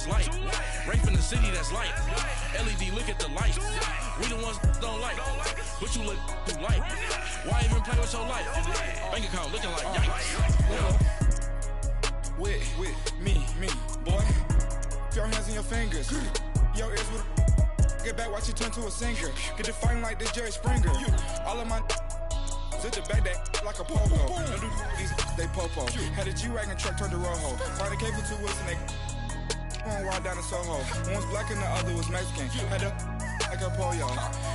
that's light. Rape in the city that's light. LED, look at the lights. We the ones don't like, but you look too light. Why even play with your life? Bank account looking like yikes. With me, boy. Your hands and your fingers. Your ears with get back, watch you turn to a singer. Get it fighting like this Jerry Springer. All of my sit the back that like a pogo. Don't do these they popo. Had a G-Wagon truck turned to Rojo. Find a cable 2 wheels and they going wild down in Soho. One was black and the other was Mexican. Had a like a pollo.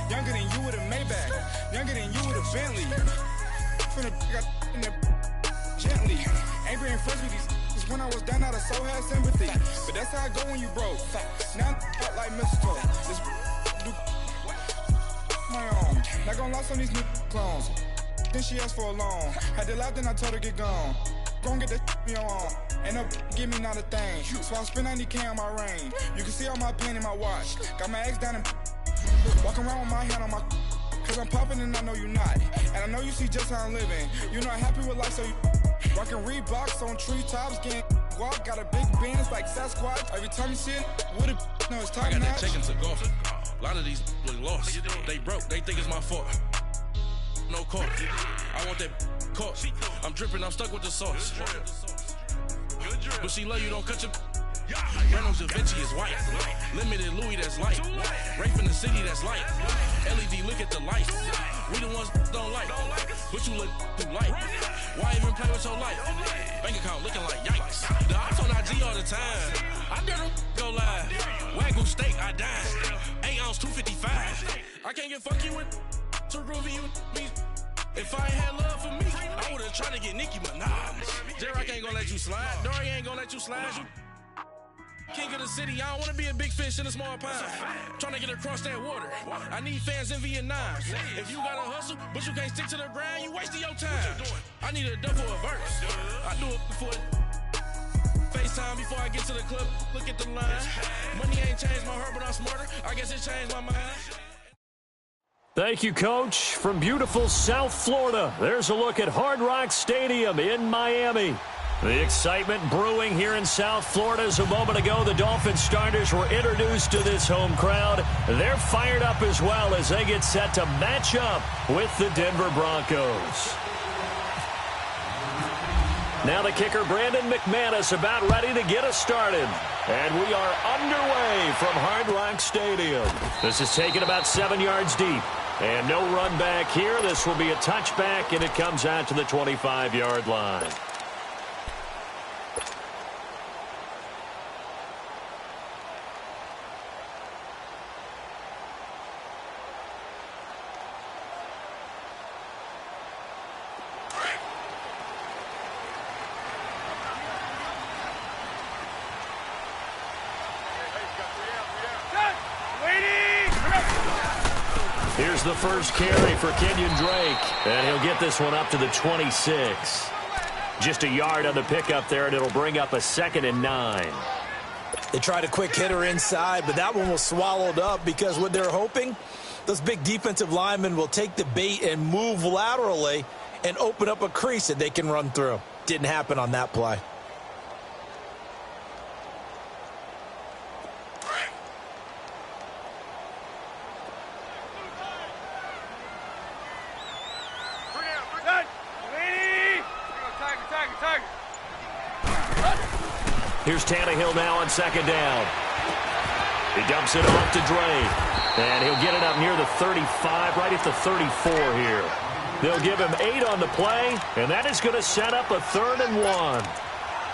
Younger than you with a Maybach. Younger than you with a Bentley. From the got in the gently. Angry and friends with these. When I was down out of so had sympathy. But that's how I go when you broke. Now I'm like mistletoe. This do my own. Not gonna lie on these new clones. Then she asked for a loan. Had to laugh, then I told her get gone. Gon' get that me on. Ain't no give me not a thing. So I spend 90K on my range. You can see all my pain in my watch. Got my ex down and walking around with my hand on my. Cause I'm popping and I know you not. And I know you see just how I'm living. You're not happy with life, so you rockin' Reeboks on treetops, getting walk. Got a big Benz like Sasquatch. Every time you see it, what it no, it's time. I got that check into golf. A lot of these look lost. They broke, they think it's my fault. No court. I want that court. I'm dripping, I'm stuck with the sauce. But she love you, don't cut your. Reynolds Da Vinci is white. Limited Louis that's light. Rape in the city that's light. LED, look at the lights. We the ones don't like, but you look too light. Why even play with your life? Bank account looking like yikes. The ops on IG all the time. I dare them go live. Wagyu steak, I dine. 8 ounce, 255. I can't get fuck you with to groovy you me. If I ain't had love for me, I would've tried to get Nicki Minaj. J-Rock ain't gonna let you slide. Dory ain't gonna let you slide. You king of the city, I don't wanna be a big fish in a small pond. Trying to get across that water. I need fans in Vietnam. If you gotta hustle, but you can't stick to the grind, you wasting your time. I need a double a verse. I do it before FaceTime before I get to the club. Look at the line. Money ain't changed my heart, but I'm smarter. I guess it changed my mind. Thank you, Coach. From beautiful South Florida, there's a look at Hard Rock Stadium in Miami. The excitement brewing here in South Florida. As a moment ago, the Dolphins starters were introduced to this home crowd. They're fired up as well as they get set to match up with the Denver Broncos. Now the kicker, Brandon McManus, about ready to get us started. And we are underway from Hard Rock Stadium. This is taken about 7 yards deep. And no run back here. This will be a touchback, and it comes out to the 25-yard line. Here's the first carry for Kenyon Drake, and he'll get this one up to the 26. Just a yard on the pickup there, and it'll bring up a 2nd and 9. They tried a quick hitter inside, but that one was swallowed up because what they're hoping, those big defensive linemen will take the bait and move laterally and open up a crease that they can run through. Didn't happen on that play. Here's Tannehill now on 2nd down. He dumps it off to Drake. And he'll get it up near the 35, right at the 34 here. They'll give him 8 on the play, and that is going to set up a 3rd and 1.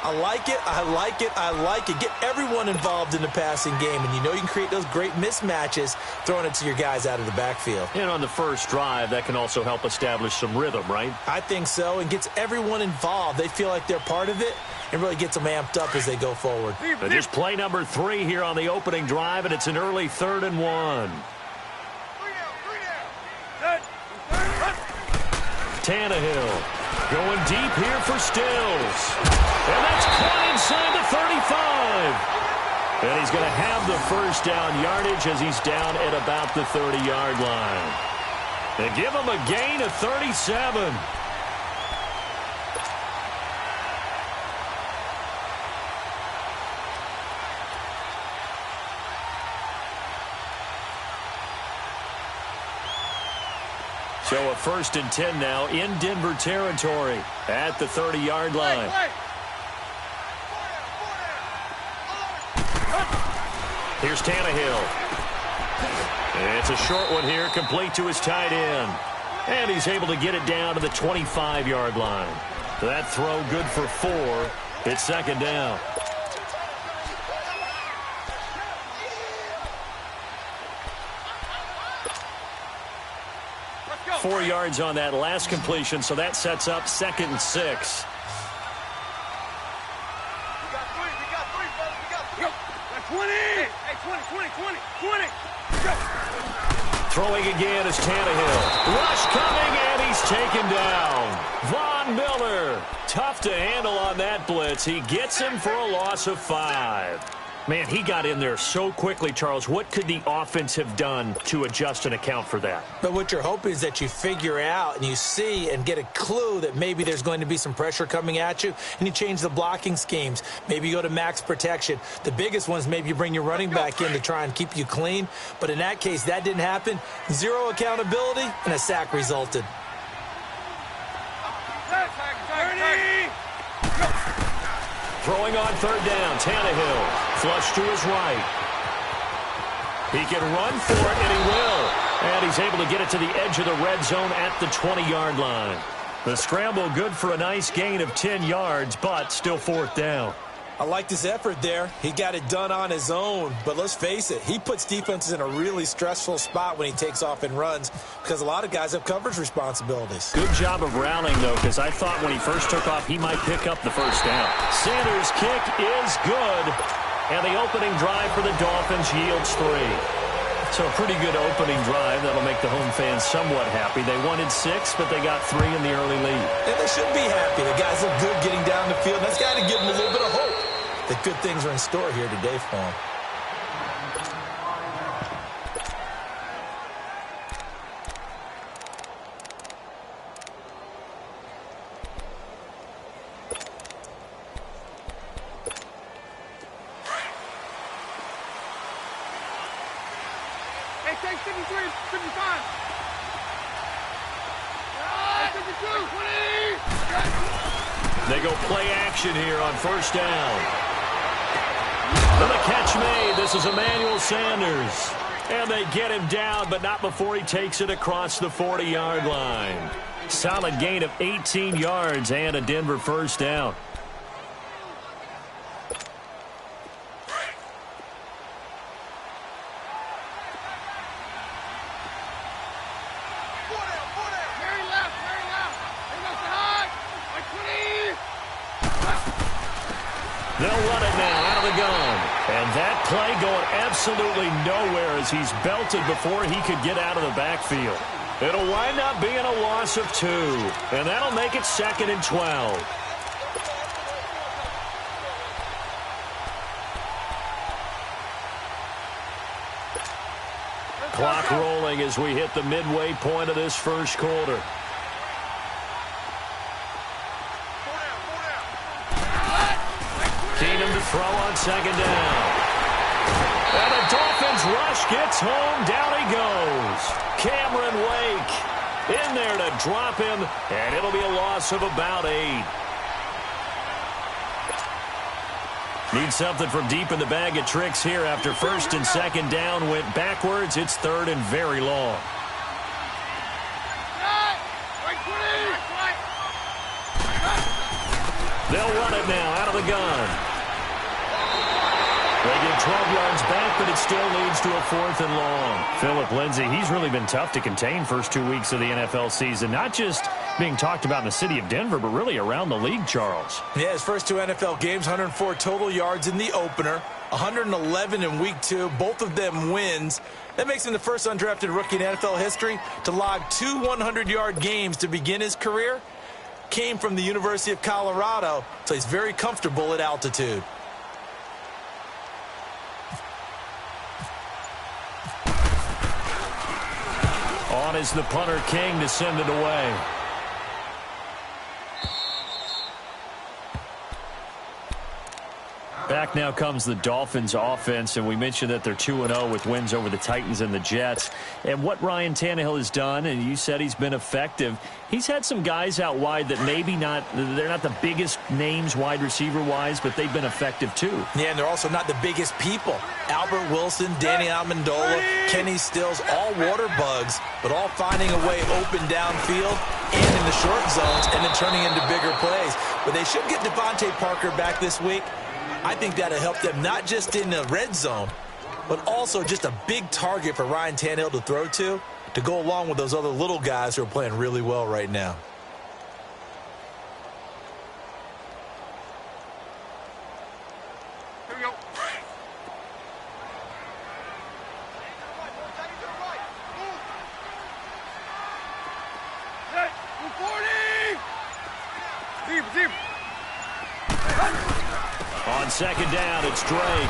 I like it, I like it, I like it. Get everyone involved in the passing game, and you know you can create those great mismatches throwing it to your guys out of the backfield. And on the first drive, that can also help establish some rhythm, right? I think so, and gets everyone involved. They feel like they're part of it, and really gets them amped up as they go forward. And just play number 3 here on the opening drive, and it's an early 3rd and 1. Tannehill going deep here for Stills. And that's caught inside the 35. And he's going to have the first down yardage as he's down at about the 30-yard line. They give him a gain of 37. So a 1st and 10 now in Denver territory at the 30-yard line. Here's Tannehill. It's a short one here, complete to his tight end. And he's able to get it down to the 25-yard line. That throw good for 4. It's 2nd down. Let's go. 4 yards on that last completion, so that sets up 2nd and 6. We got 3, brother. We got 3. Go. 20. Hey, 20. Go. Throwing again is Tannehill. Rush coming, and he's taken down. Von Miller. Tough to handle on that blitz. He gets him for a loss of 5. Man, he got in there so quickly, Charles. What could the offense have done to adjust and account for that? But what you're hoping is that you figure out and you see and get a clue that maybe there's going to be some pressure coming at you, and you change the blocking schemes. Maybe you go to max protection. The biggest one is maybe you bring your running back in to try and keep you clean. But in that case, that didn't happen. 0 accountability, and a sack resulted. Throwing on 3rd down, Tannehill. Flush to his right. He can run for it, and he will. And he's able to get it to the edge of the red zone at the 20-yard line. The scramble good for a nice gain of 10 yards, but still 4th down. I liked his effort there. He got it done on his own. But let's face it, he puts defenses in a really stressful spot when he takes off and runs because a lot of guys have coverage responsibilities. Good job of rallying, though, because I thought when he first took off, he might pick up the 1st down. Sanders' kick is good. And the opening drive for the Dolphins yields 3. So a pretty good opening drive. That'll make the home fans somewhat happy. They wanted 6, but they got 3 in the early lead. And they should be happy. The guys look good getting down the field. That's got to give them a little bit of hope that good things are in store here today for them. Hey, take 53, 55. Hey, 52, 20. They go play action here on 1st down. And the catch made. This is Emmanuel Sanders. And they get him down, but not before he takes it across the 40-yard line. Solid gain of 18 yards and a Denver 1st down. They'll run it now out of the gun. And that play going absolutely nowhere as he's belted before he could get out of the backfield. It'll wind up being a loss of 2. And that'll make it 2nd and 12. Clock rolling as we hit the midway point of this 1st quarter. Throw on 2nd down. And the Dolphins rush gets home. Down he goes. Cameron Wake in there to drop him, and it'll be a loss of about 8. Need something from deep in the bag of tricks here after 1st and 2nd down went backwards. It's 3rd and very long. They'll run it now out of the gun. They get 12 yards back, but it still leads to a 4th and long. Philip Lindsay, he's really been tough to contain first 2 weeks of the NFL season. Not just being talked about in the city of Denver, but really around the league, Charles. Yeah, his first 2 NFL games, 104 total yards in the opener, 111 in week 2, both of them wins. That makes him the first undrafted rookie in NFL history to log 2 100-yard games to begin his career. Came from the University of Colorado, so he's very comfortable at altitude. On is the punter King to send it away. Back now comes the Dolphins offense, and we mentioned that they're 2-0 with wins over the Titans and the Jets. And what Ryan Tannehill has done, and you said he's been effective, he's had some guys out wide that maybe they're not the biggest names wide receiver-wise, but they've been effective too. Yeah, and they're also not the biggest people. Albert Wilson, Danny Amendola, Kenny Stills, all water bugs, but all finding a way open downfield and in the short zones and then turning into bigger plays. But they should get Devontae Parker back this week. I think that'll help them not just in the red zone, but also just a big target for Ryan Tannehill to throw to go along with those other little guys who are playing really well right now. Here we go. Set. Move 40. Deep, deep. On second down, it's Drake.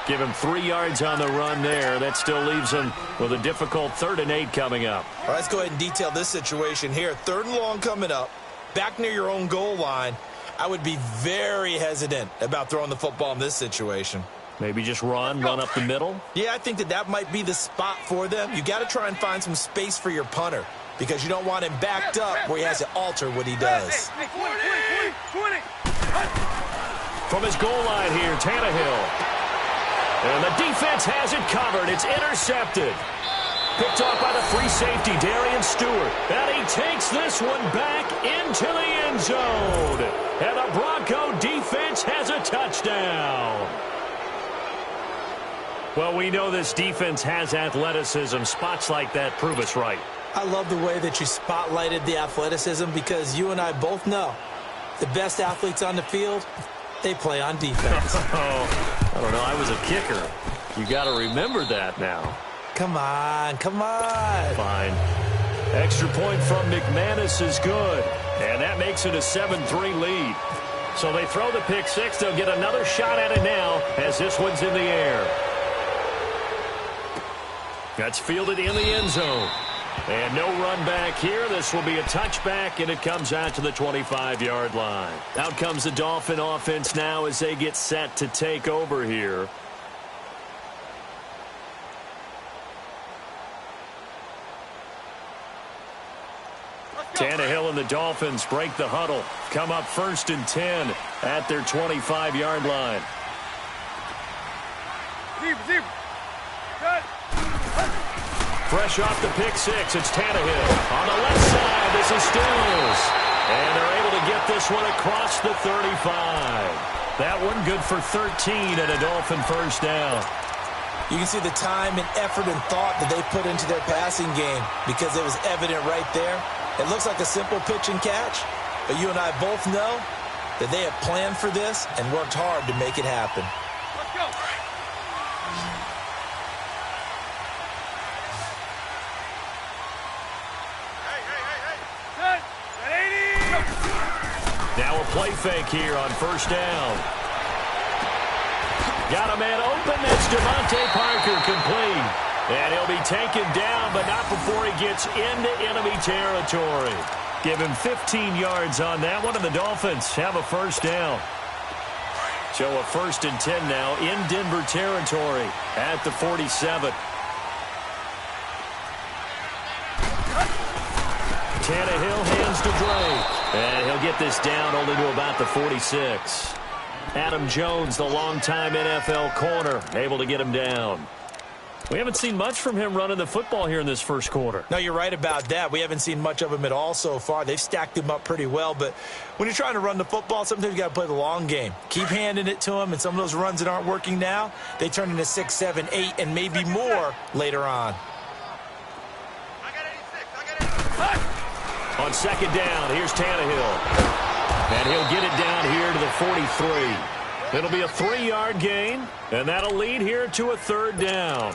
Give him 3 yards on the run there. That still leaves him with a difficult 3rd and 8 coming up. All right, let's go ahead and detail this situation here. 3rd and long coming up, back near your own goal line. I would be very hesitant about throwing the football in this situation. Maybe just run up the middle? Yeah, I think that might be the spot for them. You got to try and find some space for your punter because you don't want him backed up where he has to alter what he does. Hey, 20. From his goal line here, Tannehill. And the defense has it covered. It's intercepted. Picked off by the free safety, Darian Stewart. And he takes this one back into the end zone. And the Bronco defense has a touchdown. Well, we know this defense has athleticism. Spots like that prove us right. I love the way that you spotlighted the athleticism because you and I both know the best athletes on the field, they play on defense. I don't know. I was a kicker. You got to remember that now. Come on. Fine. Extra point from McManus is good. And that makes it a 7-3 lead. So they throw the pick six. They'll get another shot at it now as this one's in the air. That's fielded in the end zone. And no run back here. This will be a touchback, and it comes out to the 25-yard line. Out comes the Dolphin offense now as they get set to take over here. Tannehill and the Dolphins break the huddle. Come up 1st and 10 at their 25-yard line. Deep. Cut. Fresh off the pick six, it's Tannehill. On the left side, this is Stills. And they're able to get this one across the 35. That one good for 13 and a Dolphin first down. You can see the time and effort and thought that they put into their passing game because it was evident right there. It looks like a simple pitch and catch, but you and I both know that they have planned for this and worked hard to make it happen. Let's go. Now a play fake here on first down. Got a man open. That's Devontae Parker complete. And he'll be taken down, but not before he gets into enemy territory. Give him 15 yards on that one, and the Dolphins have a first down. So a 1st and 10 now in Denver territory at the 47. Tannehill hands to Drake. And he'll get this down only to about the 46. Adam Jones, the longtime NFL corner, able to get him down. We haven't seen much from him running the football here in this first quarter. No, you're right about that. We haven't seen much of him at all so far. They've stacked him up pretty well, but when you're trying to run the football, sometimes you got to play the long game. Keep handing it to him, and some of those runs that aren't working now, they turn into 6, 7, 8, and maybe more later on. I got 86. On second down, here's Tannehill. And he'll get it down here to the 43. It'll be a 3-yard gain, and that'll lead here to a 3rd down.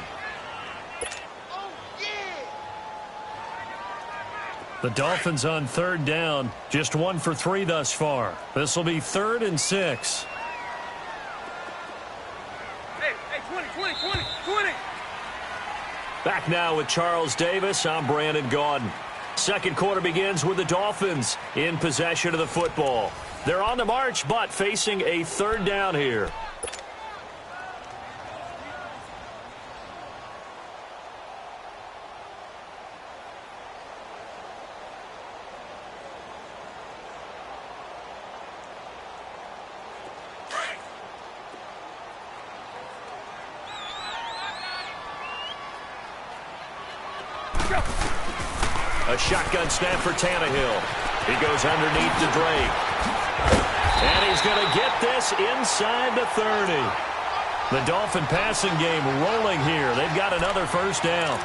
The Dolphins on 3rd down, just 1 for 3 thus far. This will be 3rd and 6. Hey, 20. Back now with Charles Davis. I'm Brandon Gaudin. Second quarter begins with the Dolphins in possession of the football. They're on the march, but facing a third down here. A shotgun snap for Tannehill. He goes underneath to Drake. And he's going to get this inside the 30. The Dolphin passing game rolling here. They've got another first down.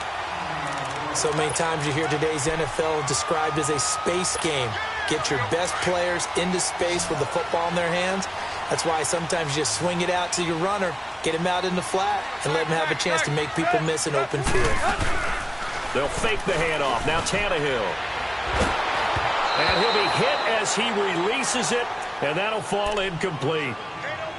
So many times you hear today's NFL described as a space game. Get your best players into space with the football in their hands. That's why sometimes you just swing it out to your runner, get him out in the flat, and let him have a chance to make people miss an open field. They'll fake the handoff. Now Tannehill. And he'll be hit as he releases it, and that'll fall incomplete.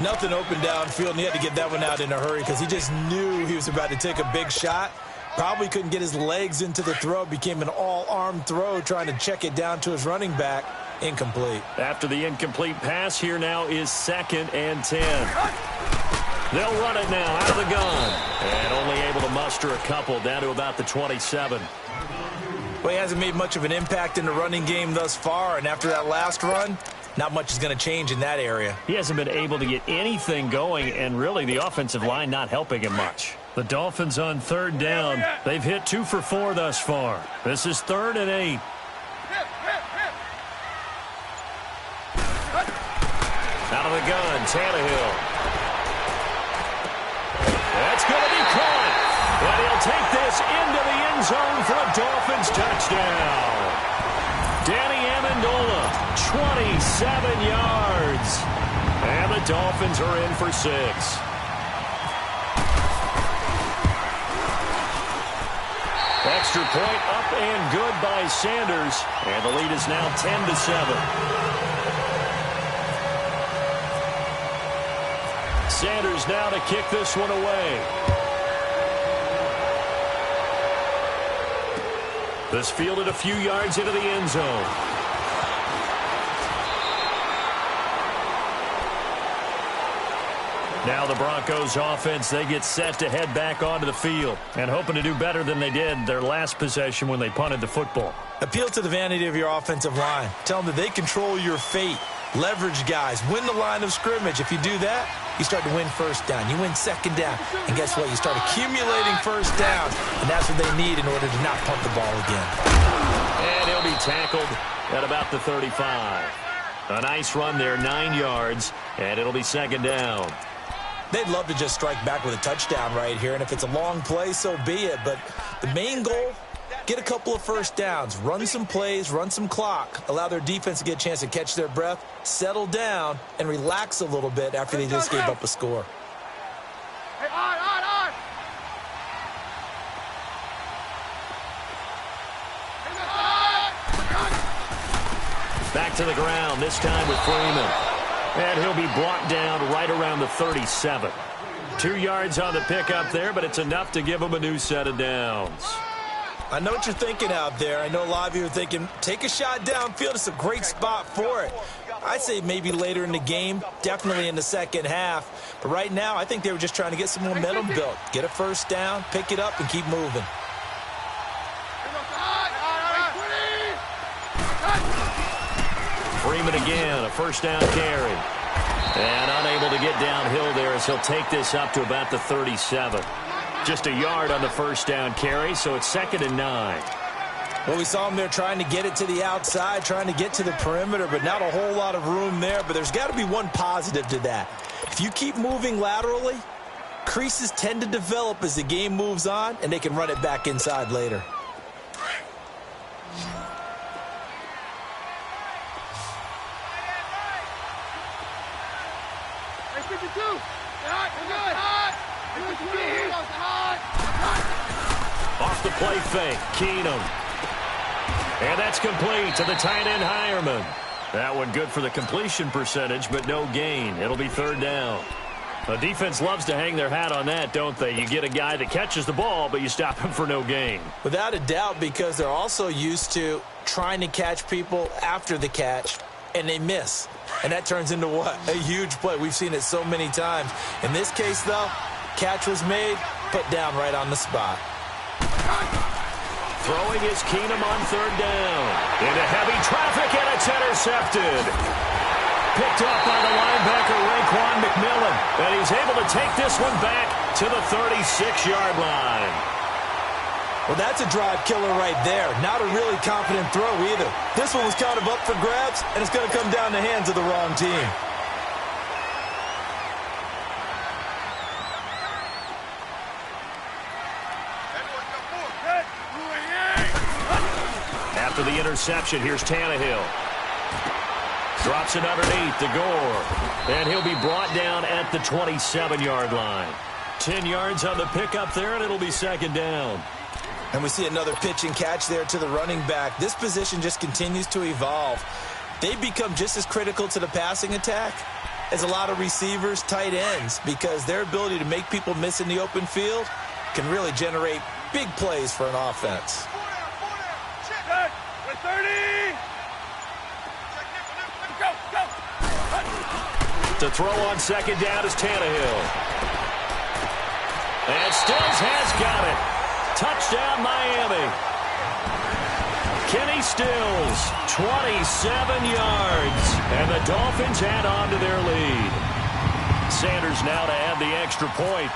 Nothing open downfield, and he had to get that one out in a hurry because he just knew he was about to take a big shot. Probably couldn't get his legs into the throw. Became an all-arm throw trying to check it down to his running back. Incomplete. After the incomplete pass, here now is 2nd and 10. They'll run it now out of the gun. And only able to muster a couple down to about the 27. Well, he hasn't made much of an impact in the running game thus far. And after that last run, not much is going to change in that area. He hasn't been able to get anything going, and really the offensive line not helping him much. The Dolphins on 3rd down. They've hit 2 for 4 thus far. This is 3rd and 8. Out of the gun, Tannehill. That's going to be caught. And he'll take this into the end zone for a Dolphins touchdown. Danny Amendola, 27 yards. And the Dolphins are in for 6. Extra point up and good by Sanders. And the lead is now 10-7. Sanders now to kick this one away. This fielded a few yards into the end zone. Now the Broncos offense, they get set to head back onto the field and hoping to do better than they did their last possession when they punted the football. Appeal to the vanity of your offensive line. Tell them that they control your fate. Leverage guys. Win the line of scrimmage. If you do that, you start to win first down. You win second down. And guess what? You start accumulating first downs. And that's what they need in order to not punt the ball again. And he'll be tackled at about the 35. A nice run there, 9 yards. And it'll be 2nd down. They'd love to just strike back with a touchdown right here. And if it's a long play, so be it. But the main goal, get a couple of first downs, run some plays, run some clock, allow their defense to get a chance to catch their breath, settle down, and relax a little bit after they just gave up a score. Hey, on! Back to the ground, this time with Freeman. And he'll be brought down right around the 37. 2 yards on the pickup there, but it's enough to give him a new set of downs. I know what you're thinking out there. I know a lot of you are thinking, take a shot downfield. It's a great spot for it. I'd say maybe later in the game, definitely in the second half. But right now, I think they were just trying to get some momentum built. Get a first down, pick it up, and keep moving. Freeman again, a first down carry. And unable to get downhill there as he'll take this up to about the 37. Just a yard on the first down carry, so it's 2nd and 9. Well, we saw him there trying to get it to the outside, trying to get to the perimeter, but not a whole lot of room there. But there's got to be one positive to that. If you keep moving laterally, creases tend to develop as the game moves on, and they can run it back inside later. Off the play fake, Keenum. And that's complete to the tight end, Hireman. That one good for the completion percentage, but no gain. It'll be 3rd down. The defense loves to hang their hat on that, don't they? You get a guy that catches the ball, but you stop him for no gain. Without a doubt, because they're also used to trying to catch people after the catch and they miss. And that turns into what? A huge play. We've seen it so many times. In this case, though, catch was made, put down right on the spot. Throwing is Keenum on third down. Into heavy traffic, and it's intercepted. Picked up by the linebacker, Raekwon McMillan. And he's able to take this one back to the 36-yard line. Well, that's a drive killer right there. Not a really confident throw either. This one was kind of up for grabs, and it's going to come down the hands of the wrong team. After the interception, here's Tannehill. Drops it underneath to Gore. And he'll be brought down at the 27-yard line. 10 yards on the pickup there, and it'll be second down. And we see another pitch and catch there to the running back. This position just continues to evolve. They become just as critical to the passing attack as a lot of receivers, tight ends, because their ability to make people miss in the open field can really generate big plays for an offense. We're 30. To throw on second down is Tannehill. And Stills has got it. Touchdown, Miami. Kenny Stills, 27 yards. And the Dolphins add on to their lead. Sanders now to add the extra point.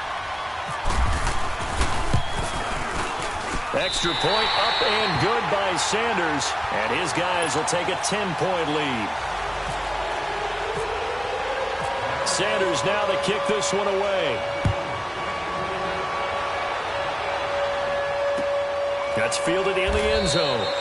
Extra point up and good by Sanders. And his guys will take a 10-point lead. Sanders now to kick this one away. That's fielded in the end zone.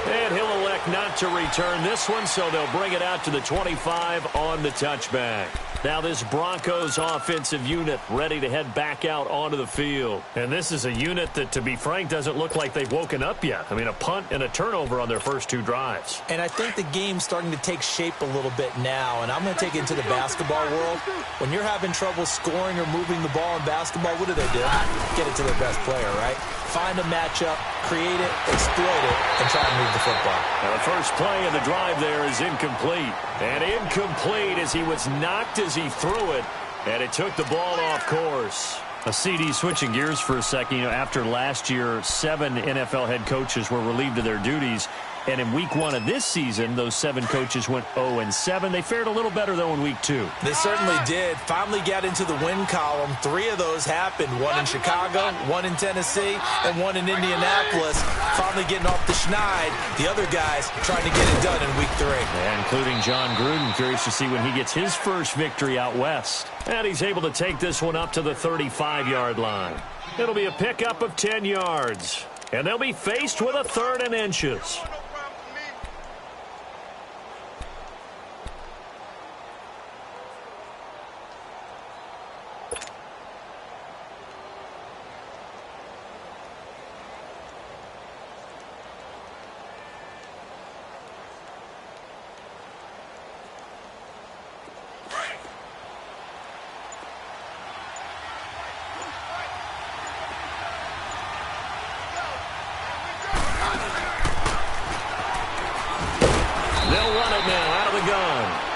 And he'll elect not to return this one, so they'll bring it out to the 25 on the touchback. Now this Broncos offensive unit ready to head back out onto the field. And this is a unit that, to be frank, doesn't look like they've woken up yet. I mean, a punt and a turnover on their first two drives. And I think the game's starting to take shape a little bit now, and I'm going to take it into the basketball world. When you're having trouble scoring or moving the ball in basketball, what do? Get it to their best player, right? Find a matchup, create it, exploit it, and try and move the football. Now the first play of the drive there is incomplete. And incomplete as he was knocked as he threw it, and it took the ball off course. A CD switching gears for a second. You know, after last year, 7 NFL head coaches were relieved of their duties. And in week 1 of this season, those 7 coaches went 0-7. They fared a little better, though, in week 2. They certainly did. Finally got into the win column. 3 of those happened. 1 in Chicago, 1 in Tennessee, and 1 in Indianapolis. Finally getting off the schneid. The other guys trying to get it done in week 3. And including John Gruden. Curious to see when he gets his first victory out west. And he's able to take this one up to the 35-yard line. It'll be a pickup of 10 yards. And they'll be faced with a 3rd and inches.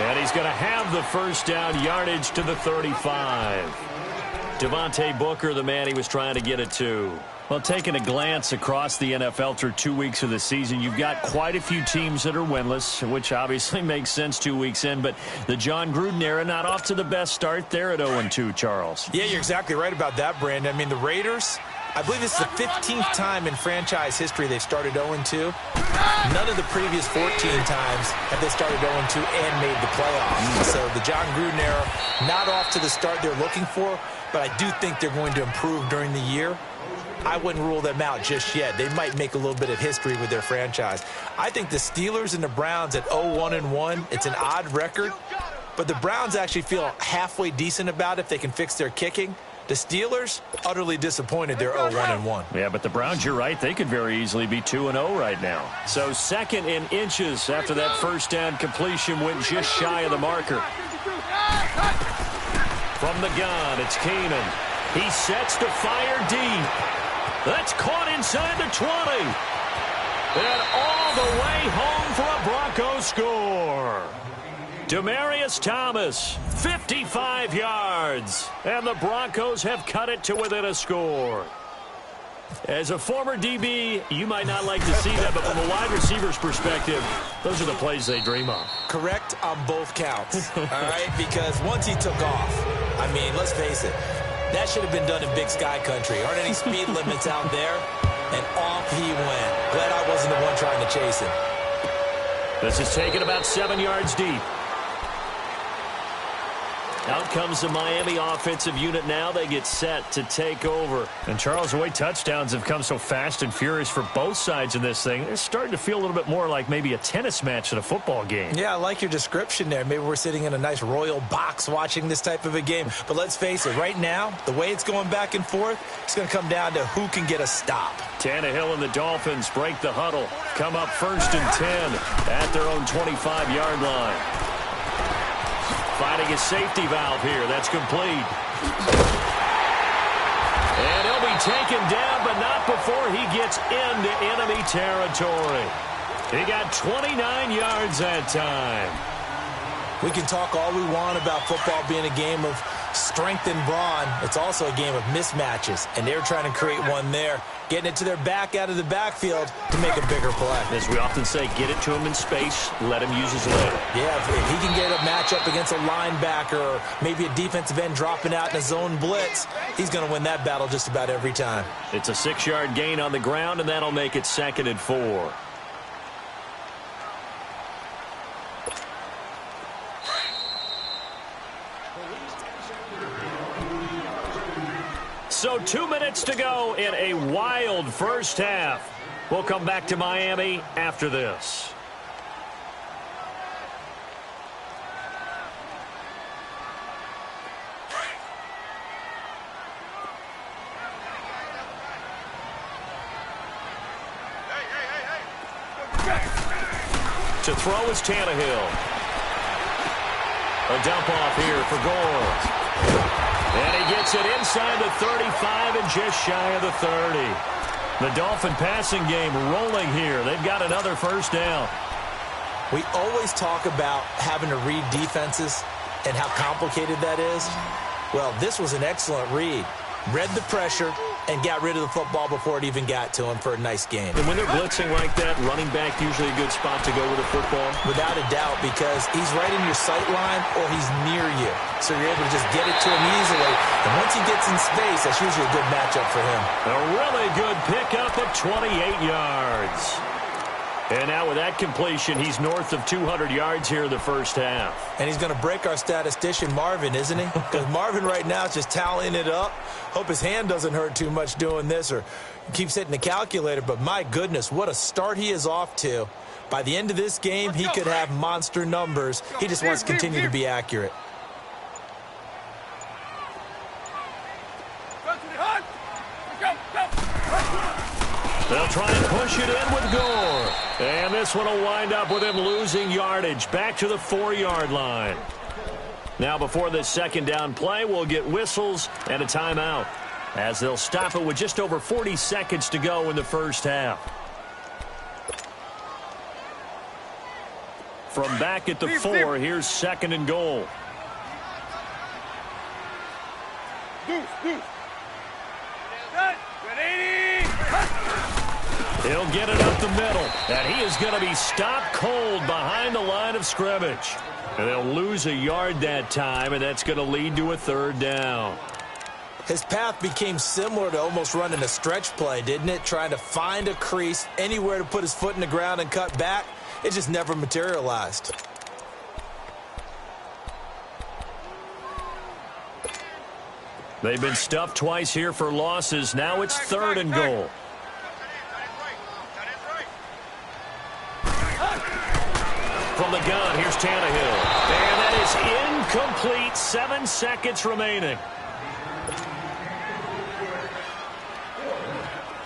And he's going to have the first down, yardage to the 35. Devontae Booker, the man he was trying to get it to. Well, taking a glance across the NFL through 2 weeks of the season, you've got quite a few teams that are winless, which obviously makes sense 2 weeks in. But the John Gruden era not off to the best start there at 0-2, Charles. Yeah, you're exactly right about that, Brandon. I mean, the Raiders, I believe this is the 15th time in franchise history they've started 0-2. None of the previous 14 times have they started 0-2 and made the playoffs. So the John Gruden era, not off to the start they're looking for, but I do think they're going to improve during the year. I wouldn't rule them out just yet. They might make a little bit of history with their franchise. I think the Steelers and the Browns at 0-1-1, it's an odd record, but the Browns actually feel halfway decent about it if they can fix their kicking. The Steelers, utterly disappointed they're 0-1-1. Yeah, but the Browns, you're right, they could very easily be 2-0 right now. So 2nd and inches after that first down completion went just shy of the marker. From the gun, it's Keenan. He sets to fire deep. That's caught inside the 20. And all the way home for a Broncos score. Demaryius Thomas, 55 yards. And the Broncos have cut it to within a score. As a former DB, you might not like to see that, but from a wide receiver's perspective, those are the plays they dream of. Correct on both counts, all right? Because once he took off, I mean, let's face it, that should have been done in Big Sky Country. Aren't any speed limits out there? And off he went. Glad I wasn't the one trying to chase him. This is taken about 7 yards deep. Out comes the Miami offensive unit now. They get set to take over. And, Charles, the way touchdowns have come so fast and furious for both sides in this thing, it's starting to feel a little bit more like maybe a tennis match than a football game. Yeah, I like your description there. Maybe we're sitting in a nice royal box watching this type of a game. But let's face it, right now, the way it's going back and forth, it's going to come down to who can get a stop. Tannehill and the Dolphins break the huddle. Come up 1st and 10 at their own 25-yard line. Finding a safety valve here. That's complete. And he'll be taken down, but not before he gets into enemy territory. He got 29 yards that time. We can talk all we want about football being a game of strength and brawn. It's also a game of mismatches, and they're trying to create one there, getting it to their back out of the backfield to make a bigger play. As we often say, get it to him in space, let him use his leg. Yeah, if he can get a matchup against a linebacker or maybe a defensive end dropping out in a zone blitz, he's going to win that battle just about every time. It's a 6-yard gain on the ground, and that'll make it 2nd and 4. So 2 minutes to go in a wild first half. We'll come back to Miami after this. To throw is Tannehill. A dump off here for Gore. And he gets it inside the 35 and just shy of the 30. The Dolphin passing game rolling here. They've got another first down. We always talk about having to read defenses and how complicated that is. Well, this was an excellent read. Read the pressure and got rid of the football before it even got to him for a nice game. And when they're blitzing like that, running back usually a good spot to go with a football? Without a doubt, because he's right in your sight line or he's near you. So you're able to just get it to him easily. And once he gets in space, that's usually a good matchup for him. A really good pickup of 28 yards. And now with that completion, he's north of 200 yards here in the first half. And he's going to break our statistician, Marvin, isn't he? Because Marvin right now is just tallying it up. Hope his hand doesn't hurt too much doing this or keeps hitting the calculator. But my goodness, what a start he is off to. By the end of this game, he could have monster numbers. He just wants to continue to be accurate. They'll try and push it in with Gore. And this one will wind up with him losing yardage back to the 4-yard line. Now before this second down play, we'll get whistles and a timeout as they'll stop it with just over 40 seconds to go in the first half. From back at the 4, here's 2nd and goal. He'll get it up the middle, and he is going to be stopped cold behind the line of scrimmage. And they'll lose a yard that time, and that's going to lead to a 3rd down. His path became similar to almost running a stretch play, didn't it? Trying to find a crease, anywhere to put his foot in the ground and cut back. It just never materialized. They've been stuffed twice here for losses. Now it's 3rd and goal. From the gun, here's Tannehill. And that is incomplete. 7 seconds remaining.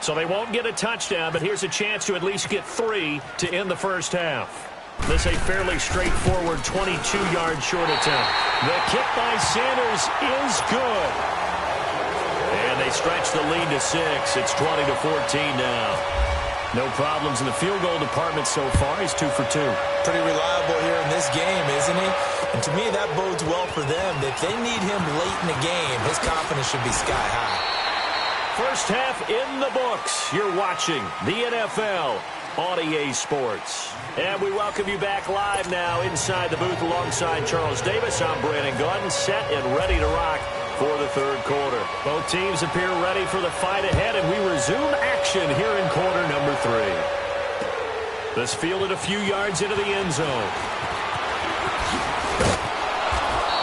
So they won't get a touchdown, but here's a chance to at least get 3 to end the first half. This is a fairly straightforward 22-yard short attempt. The kick by Sanders is good. And they stretch the lead to 6. It's 20-14 now. No problems in the field goal department so far. He's 2 for 2. Pretty reliable here in this game, isn't he? And to me, that bodes well for them. If they need him late in the game, his confidence should be sky high. First half in the books. You're watching the NFL on EA Sports. And we welcome you back live now inside the booth alongside Charles Davis. I'm Brandon Gordon, set and ready to rock for the third quarter. Both teams appear ready for the fight ahead, and we resume action here in quarter number 3. This fielded a few yards into the end zone.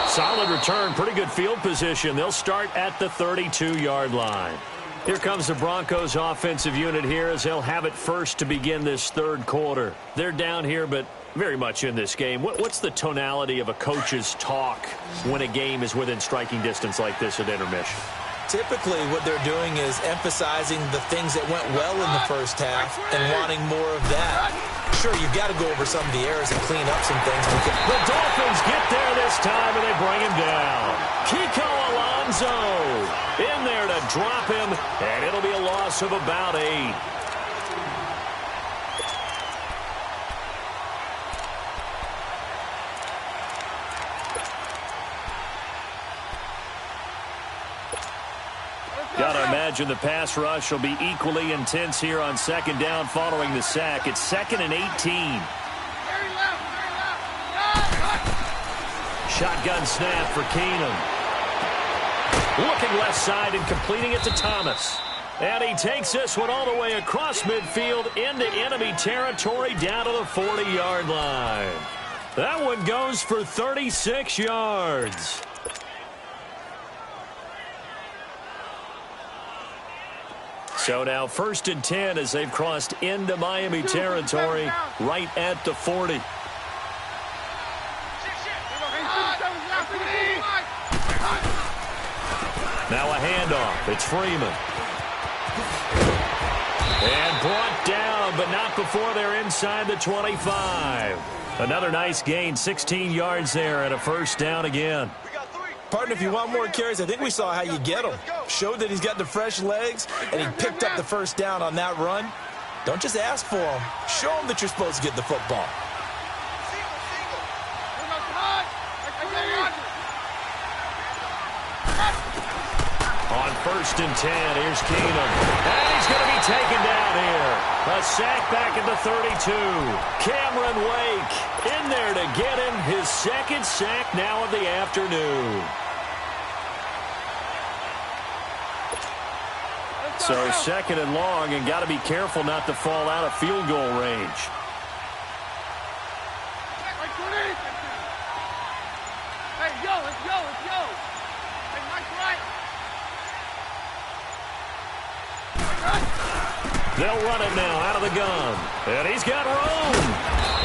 Solid return, pretty good field position. They'll start at the 32-yard line. Here comes the Broncos offensive unit here as they'll have it first to begin this third quarter. They're down here, but very much in this game. What's the tonality of a coach's talk when a game is within striking distance like this at intermission? Typically, what they're doing is emphasizing the things that went well in the first half and wanting more of that. Sure, you've got to go over some of the errors and clean up some things. The Dolphins get there this time, and they bring him down. Kiko Alonso in there to drop him, and it'll be a loss of about 8. Got to imagine the pass rush will be equally intense here on second down following the sack. It's 2nd and 18. Shotgun snap for Keenum. Looking left side and completing it to Thomas. And he takes this one all the way across midfield into enemy territory down to the 40-yard line. That one goes for 36 yards. So now 1st and 10 as they've crossed into Miami territory right at the 40. Now a handoff. It's Freeman. And brought down, but not before they're inside the 25. Another nice gain, 16 yards there and a first down again. Partner, if you want more carries, I think we saw how you get them. Showed that he's got the fresh legs, and he picked up the first down on that run. Don't just ask for them. Show them that you're supposed to get the football. On 1st and 10, here's Keenum. And he's going to be taken down here. A sack back at the 32. Cameron Wake in there to get him his 2nd sack now of the afternoon. So 2nd and long, and got to be careful not to fall out of field goal range. Hey, yo, let's go, let's go. Hey, Mike's right. They'll run it now out of the gun. And he's got room.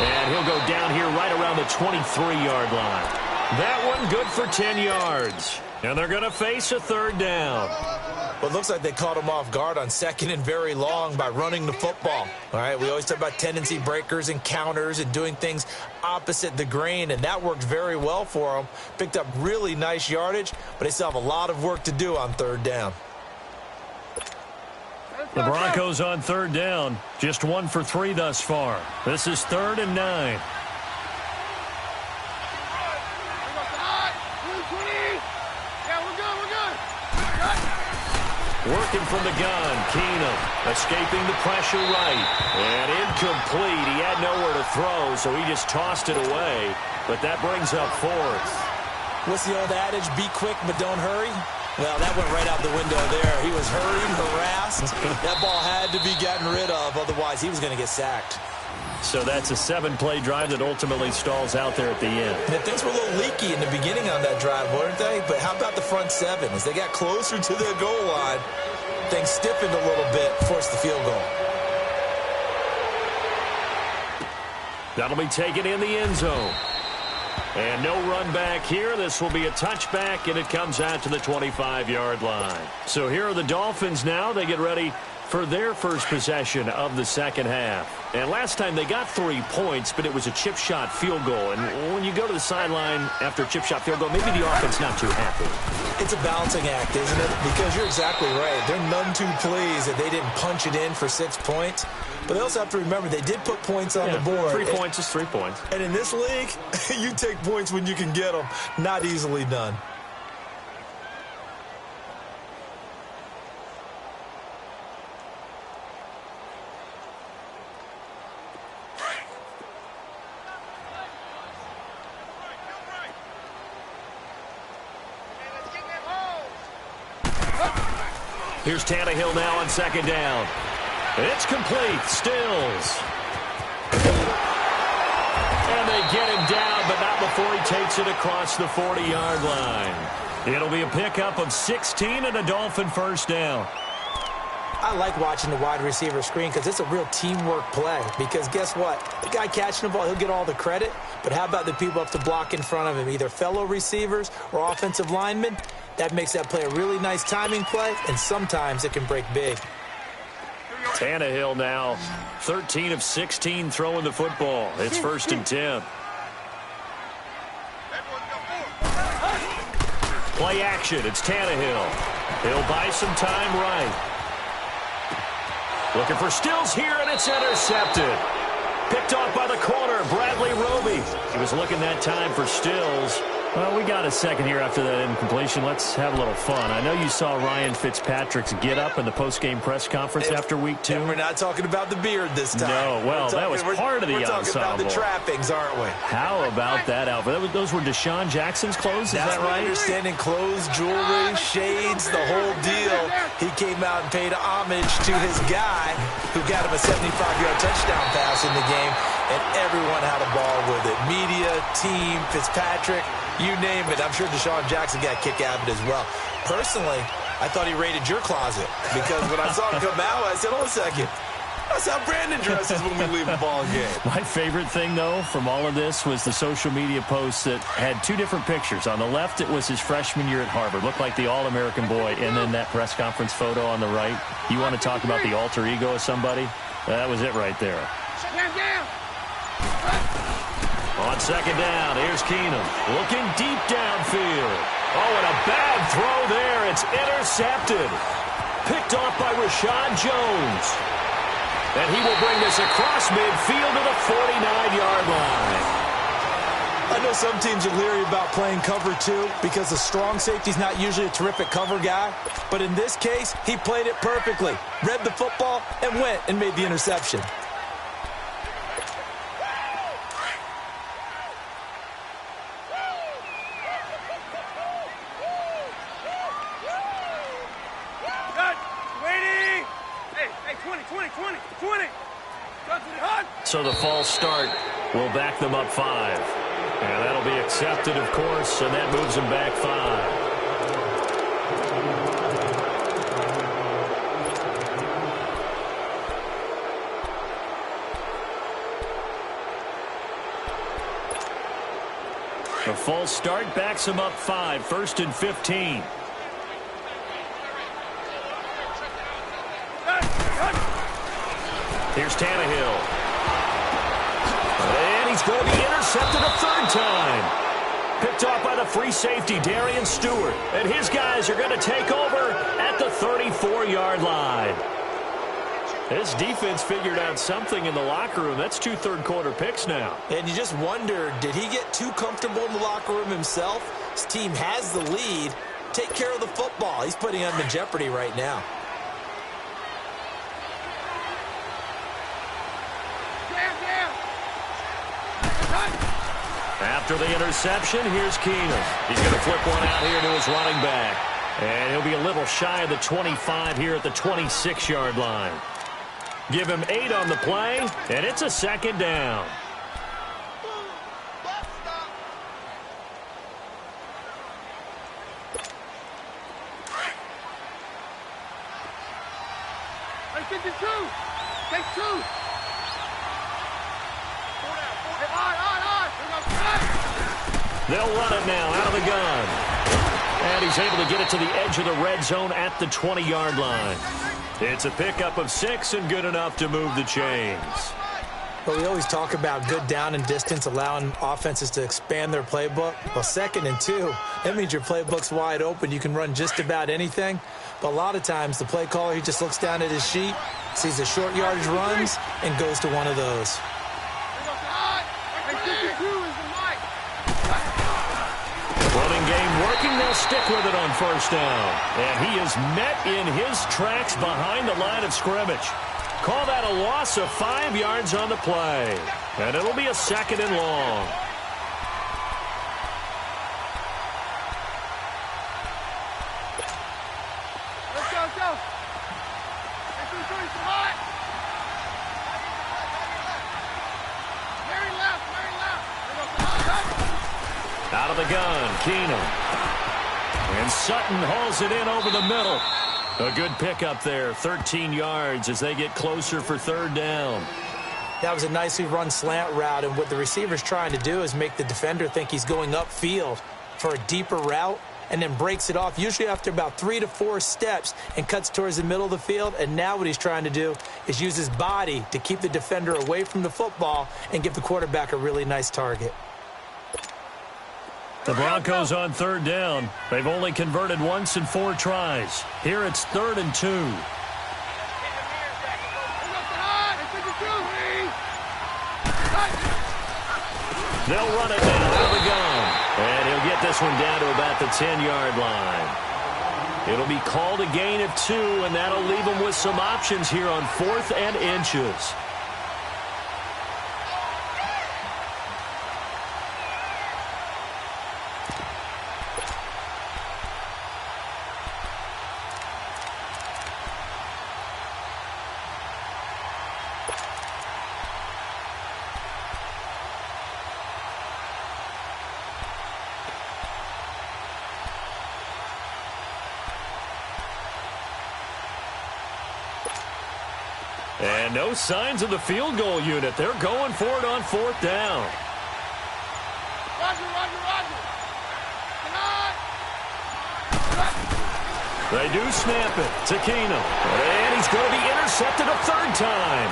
And he'll go down here right around the 23-yard line. That one good for 10 yards. And they're going to face a 3rd down. Well, it looks like they caught him off guard on 2nd and very long by running the football. All right, we always talk about tendency breakers and counters and doing things opposite the grain, and that worked very well for them. Picked up really nice yardage, but they still have a lot of work to do on 3rd down. The Broncos on 3rd down. Just 1 for 3 thus far. This is 3rd and 9. Working from the gun, Keenum escaping the pressure right. And incomplete. He had nowhere to throw, so he just tossed it away. But that brings up 4th. What's the old adage, be quick but don't hurry? Well, that went right out the window there. He was hurried, harassed. That ball had to be gotten rid of, otherwise he was going to get sacked. So that's a 7-play drive that ultimately stalls out there at the end. And things were a little leaky in the beginning on that drive, weren't they? But how about the front 7? As they got closer to the goal line, things stiffened a little bit, forced the field goal. That'll be taken in the end zone. And no run back here. This will be a touchback, and it comes out to the 25-yard line. So here are the Dolphins now. They get ready for their first possession of the second half. And last time they got 3 points, but it was a chip shot field goal. And when you go to the sideline after a chip shot field goal, maybe the offense not too happy. It's a balancing act, isn't it? Because you're exactly right. They're none too pleased that they didn't punch it in for 6 points. But they also have to remember they did put points on the board. 3 points is 3 points. And in this league, you take points when you can get them. Not easily done. Here's Tannehill now on second down. It's complete. Stills. And they get him down, but not before he takes it across the 40-yard line. It'll be a pickup of 16 and a Dolphin first down. I like watching the wide receiver screen because it's a real teamwork play. Because guess what? The guy catching the ball, he'll get all the credit. But how about the people up to block in front of him, either fellow receivers or offensive linemen? That makes that play a really nice timing play, and sometimes it can break big. Tannehill now 13 of 16 throwing the football. It's 1st and 10. Play action. It's Tannehill. He'll buy some time right. Looking for Stills here, and it's intercepted. Picked off by the corner, Bradley Roby. He was looking that time for Stills. Well, we got a second here after that incompletion. Let's have a little fun. I know you saw Ryan Fitzpatrick's get up in the post-game press conference after week 2. And we're not talking about the beard this time. No, well, that was part of the ensemble. We're talking about the trappings, aren't we? How about that outfit? Those were Deshaun Jackson's clothes, is that right? Understanding clothes, jewelry, shades, the whole deal. He came out and paid homage to his guy who got him a 75-yard touchdown pass in the game, and everyone had a ball with it. Media, team, Fitzpatrick. You name it. I'm sure Deshaun Jackson got a kick out of it as well. Personally, I thought he raided your closet because when I saw him come out, I said, hold on a second. That's how Brandon dresses when we leave a ball game. My favorite thing, though, from all of this was the social media posts that had 2 different pictures. On the left, it was his freshman year at Harvard. Looked like the All-American boy. And then that press conference photo on the right. You want to talk about the alter ego of somebody? That was it right there. On second down, here's Keenum. Looking deep downfield. Oh, and a bad throw there. It's intercepted. Picked off by Rashad Jones. And he will bring this across midfield to the 49-yard line. I know some teams are leery about playing cover 2 because the strong safety's not usually a terrific cover guy. But in this case, he played it perfectly. Read the football and went and made the interception. So the false start will back them up 5. And that'll be accepted, of course, and that moves them back 5. The false start backs them up 5, 1st and 15. Here's Tannehill. And he's going to be intercepted a 3rd time. Picked off by the free safety, Darian Stewart. And his guys are going to take over at the 34-yard line. This defense figured out something in the locker room. That's 2 third-quarter picks now. And you just wonder, did he get too comfortable in the locker room himself? His team has the lead. Take care of the football. He's putting them in jeopardy right now. After the interception, here's Keenum. He's going to flip one out here to his running back. And he'll be a little shy of the 25 here at the 26-yard line. Give him 8 on the play, and it's a 2nd down. Take 2. They'll run it now out of the gun. And he's able to get it to the edge of the red zone at the 20-yard line. It's a pickup of 6 and good enough to move the chains. Well, we always talk about good down and distance, allowing offenses to expand their playbook. Well, 2nd and 2, that means your playbook's wide open. You can run just about anything. But a lot of times, the play caller, he just looks down at his sheet, sees the short yardage runs, and goes to one of those. Running game working. They'll stick with it on first down. And he is met in his tracks behind the line of scrimmage. Call that a loss of 5 yards on the play. And it'll be a 2nd and long. Let's go, let's go. Very left, very left. Out of the gun, Keenum. And Sutton hauls it in over the middle. A good pickup there, 13 yards as they get closer for 3rd down. That was a nicely run slant route, and what the receiver's trying to do is make the defender think he's going upfield for a deeper route, and then breaks it off, usually after about 3 to 4 steps, and cuts towards the middle of the field. And now what he's trying to do is use his body to keep the defender away from the football and give the quarterback a really nice target. The Broncos on 3rd down. They've only converted once in 4 tries. Here it's 3rd and 2. They'll run it now out of the gun. And he'll get this one down to about the 10-yard line. It'll be called a gain of 2, and that'll leave them with some options here on 4th and inches. And no signs of the field goal unit. They're going for it on 4th down. Roger, roger, roger. They do snap it to Keenum. And he's going to be intercepted a 3rd time.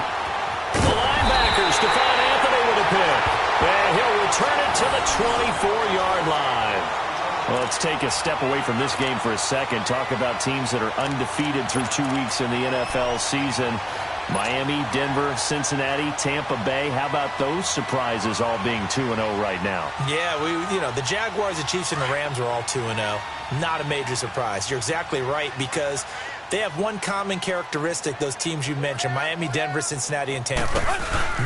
The linebacker, Stephon Anthony with a pick. And he'll return it to the 24-yard line. Well, let's take a step away from this game for a second. Talk about teams that are undefeated through 2 weeks in the NFL season. Miami, Denver, Cincinnati, Tampa Bay. How about those surprises all being 2-0 right now? Yeah, the Jaguars, the Chiefs, and the Rams are all 2-0. Not a major surprise. You're exactly right, because they have one common characteristic, those teams you mentioned, Miami, Denver, Cincinnati, and Tampa.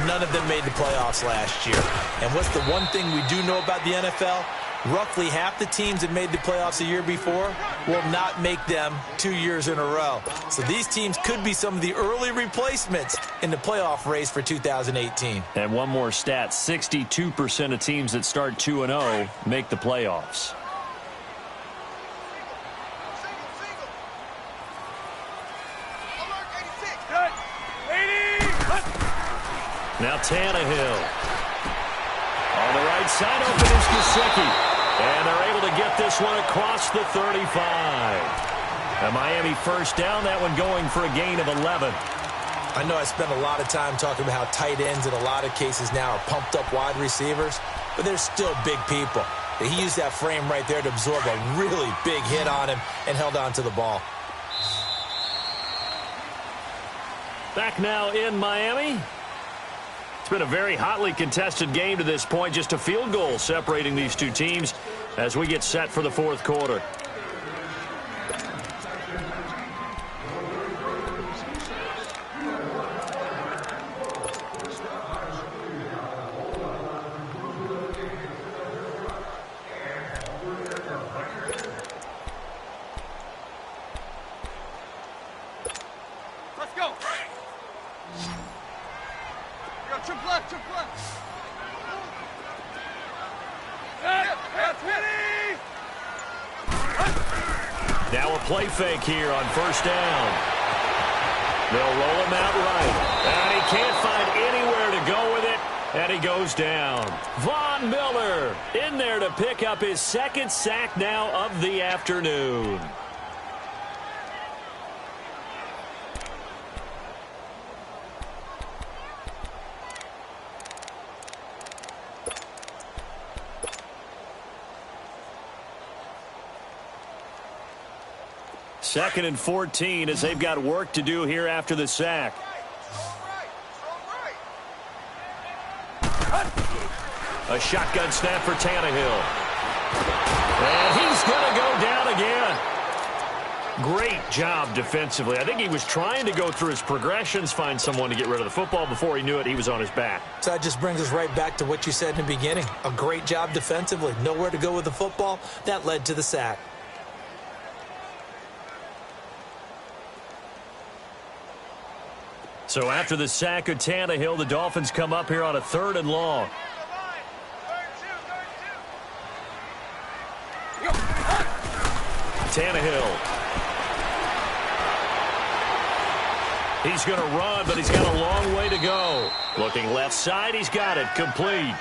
None of them made the playoffs last year. And what's the one thing we do know about the NFL? Roughly half the teams that made the playoffs a year before will not make them 2 years in a row. So these teams could be some of the early replacements in the playoff race for 2018. And one more stat, 62% of teams that start 2-0 make the playoffs. Now Tannehill. On the right side, open is Gesicki. And they're able to get this one across the 35. A Miami 1st down, that one going for a gain of 11. I know I spent a lot of time talking about how tight ends in a lot of cases now are pumped up wide receivers, but they're still big people. He used that frame right there to absorb a really big hit on him and held on to the ball. Back now in Miami. It's been a very hotly contested game to this point. Just a field goal separating these two teams as we get set for the 4th quarter. Let's go. Trip left, trip left. Now a play fake here on 1st down. They'll roll him out right. And he can't find anywhere to go with it. And he goes down. Von Miller in there to pick up his second sack now of the afternoon. Second and 14 as they've got work to do here after the sack. A shotgun snap for Tannehill. And he's going to go down again. Great job defensively. I think he was trying to go through his progressions, find someone to get rid of the football. Before he knew it, he was on his back. So that just brings us right back to what you said in the beginning. A great job defensively. Nowhere to go with the football. That led to the sack. So after the sack of Tannehill, the Dolphins come up here on a 3rd and long. Tannehill. He's going to run, but he's got a long way to go. Looking left side, he's got it. Complete.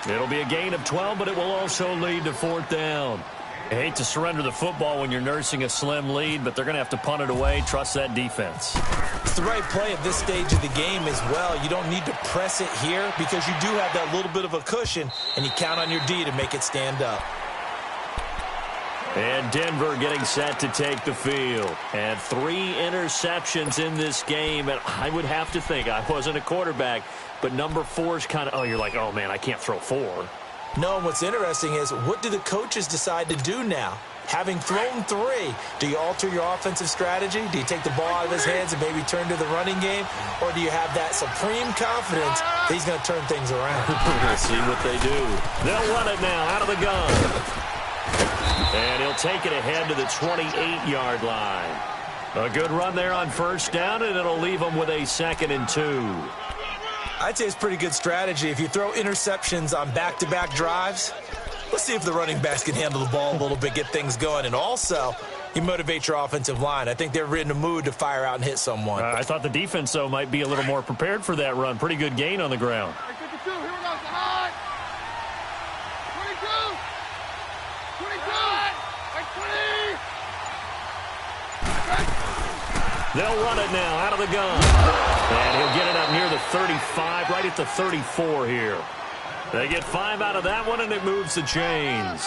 It'll be a gain of 12, but it will also lead to 4th down. I hate to surrender the football when you're nursing a slim lead, but they're going to have to punt it away. Trust that defense. It's the right play at this stage of the game as well. You don't need to press it here because you do have that little bit of a cushion, and you count on your D to make it stand up. And Denver getting set to take the field. And 3 interceptions in this game. And I would have to think, I wasn't a quarterback, but number 4 is kind of, oh, you're like, oh, man, I can't throw 4. No, what's interesting is what do the coaches decide to do now? Having thrown 3, do you alter your offensive strategy? Do you take the ball out of his hands and maybe turn to the running game? Or do you have that supreme confidence that he's going to turn things around? We'll see what they do. They'll run it now out of the gun. And he'll take it ahead to the 28-yard line. A good run there on 1st down, and it'll leave them with a 2nd and 2. I'd say it's pretty good strategy. If you throw interceptions on back-to-back drives, let's see if the running backs can handle the ball a little bit, get things going. And also, you motivate your offensive line. I think they're in the mood to fire out and hit someone. I thought the defense, though, might be a little more prepared for that run. Pretty good gain on the ground. 52, here we go, high. 22. 20. They'll run it now out of the gun. And he'll get it up near the 35, right at the 34 here. They get 5 out of that one, and it moves the chains.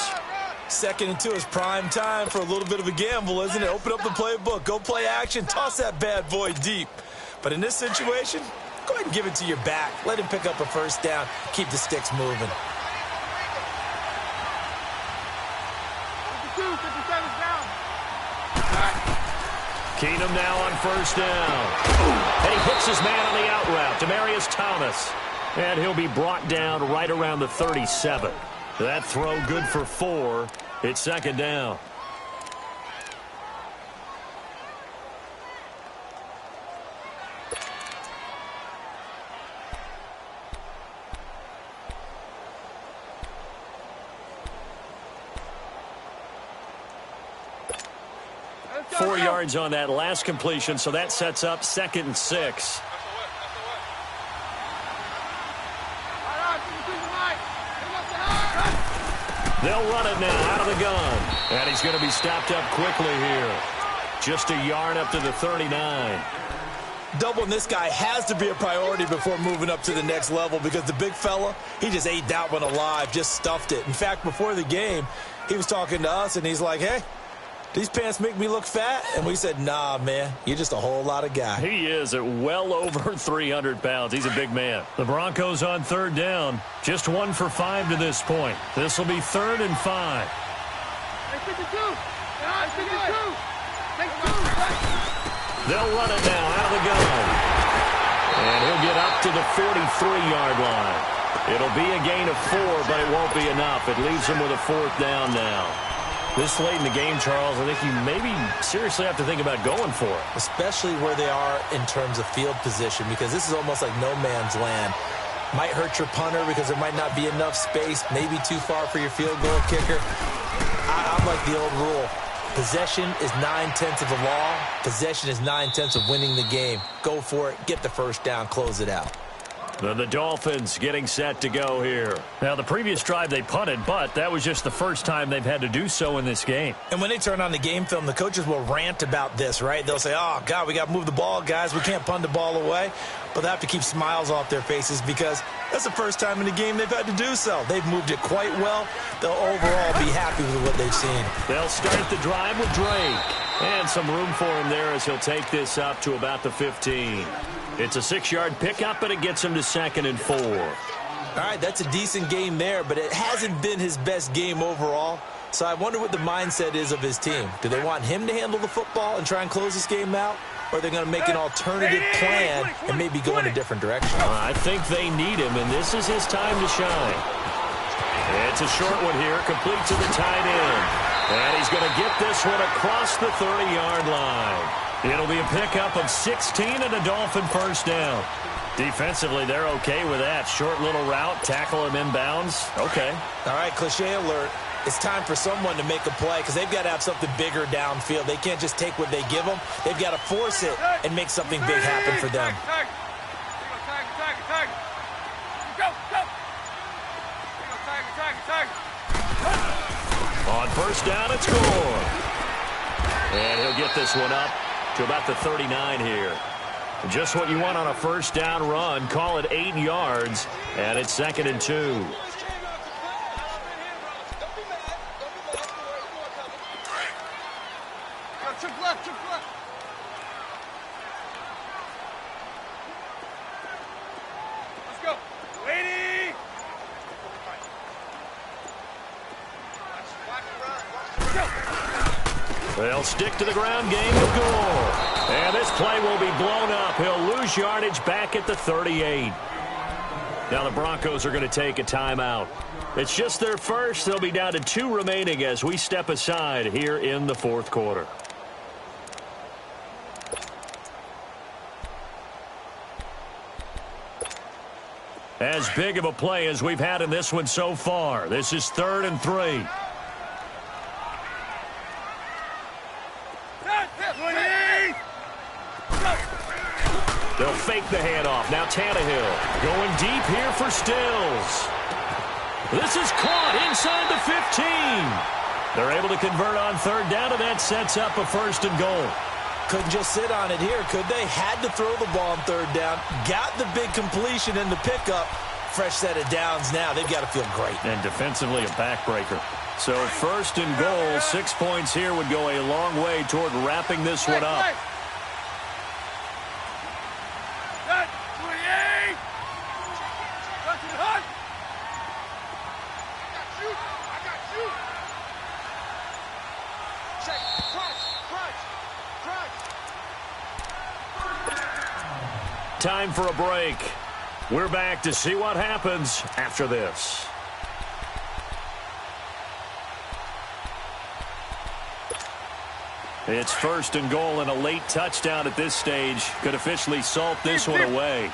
2nd and 2 is prime time for a little bit of a gamble, isn't it? Open up the playbook, go play action, toss that bad boy deep. But in this situation, go ahead and give it to your back. Let him pick up a 1st down, keep the sticks moving. 57's down. Keenum now on 1st down. And he hits his man on the out route, Demaryius Thomas. And he'll be brought down right around the 37. That throw good for 4. It's 2nd down. Four yards on that last completion, so that sets up 2nd and 6. They'll run it now out of the gun. And he's going to be stopped up quickly here. Just a yard up to the 39. Doubling this guy has to be a priority before moving up to the next level because the big fella, he just ate that one alive, just stuffed it. In fact, before the game, he was talking to us, and he's like, hey, these pants make me look fat? And we said, nah, man, you're just a whole lot of guy. He is at well over 300 pounds. He's a big man. The Broncos on 3rd down. Just 1 for 5 to this point. This will be 3rd and 5. They'll run it now out of the gun. And he'll get up to the 43-yard line. It'll be a gain of 4, but it won't be enough. It leaves him with a 4th down now. This late in the game, Charles, I think you maybe seriously have to think about going for it. Especially where they are in terms of field position, because this is almost like no man's land. Might hurt your punter because there might not be enough space, maybe too far for your field goal kicker. I'm like the old rule. Possession is 9/10 of the law. Possession is 9/10 of winning the game. Go for it. Get the 1st down. Close it out. The Dolphins getting set to go here. Now, the previous drive they punted, but that was just the first time they've had to do so in this game. And when they turn on the game film, the coaches will rant about this, right? They'll say, oh, God, we got to move the ball, guys. We can't punt the ball away. But they have to keep smiles off their faces because that's the first time in the game they've had to do so. They've moved it quite well. They'll overall be happy with what they've seen. They'll start the drive with Drake. And some room for him there as he'll take this up to about the 15. It's a 6-yard pickup, and it gets him to 2nd and 4. All right, that's a decent game there, but it hasn't been his best game overall. So I wonder what the mindset is of his team. Do they want him to handle the football and try and close this game out? Or are they going to make an alternative plan and maybe go in a different direction? I think they need him, and this is his time to shine. It's a short one here, complete to the tight end. And he's going to get this one across the 30-yard line. It'll be a pickup of 16 and a Dolphin first down. Defensively, they're okay with that. Short little route, tackle him inbounds. Okay. All right, cliche alert. It's time for someone to make a play because they've got to have something bigger downfield. They can't just take what they give them. They've got to force it and make something big happen for them. On first down, it's Gore. And he'll get this one up to about the 39 here. Just what you want on a first down run. Call it 8 yards, and it's 2nd and 2. Let's go. Lady! They'll stick to the ground game with Gore. And this play will be blown up. He'll lose yardage back at the 38. Now the Broncos are going to take a timeout. It's just their first. They'll be down to 2 remaining as we step aside here in the 4th quarter. As big of a play as we've had in this one so far. This is 3rd and 3. They'll fake the handoff. Now Tannehill going deep here for Stills. This is caught inside the 15. They're able to convert on 3rd down, and that sets up a 1st and goal. Couldn't just sit on it here, could they? Had to throw the ball on 3rd down. Got the big completion in the pickup. Fresh set of downs now. They've got to feel great. And defensively a backbreaker. So 1st and goal, 6 points here would go a long way toward wrapping this one up. Time for a break. We're back to see what happens after this. It's 1st and goal, and a late touchdown at this stage could officially salt this one away.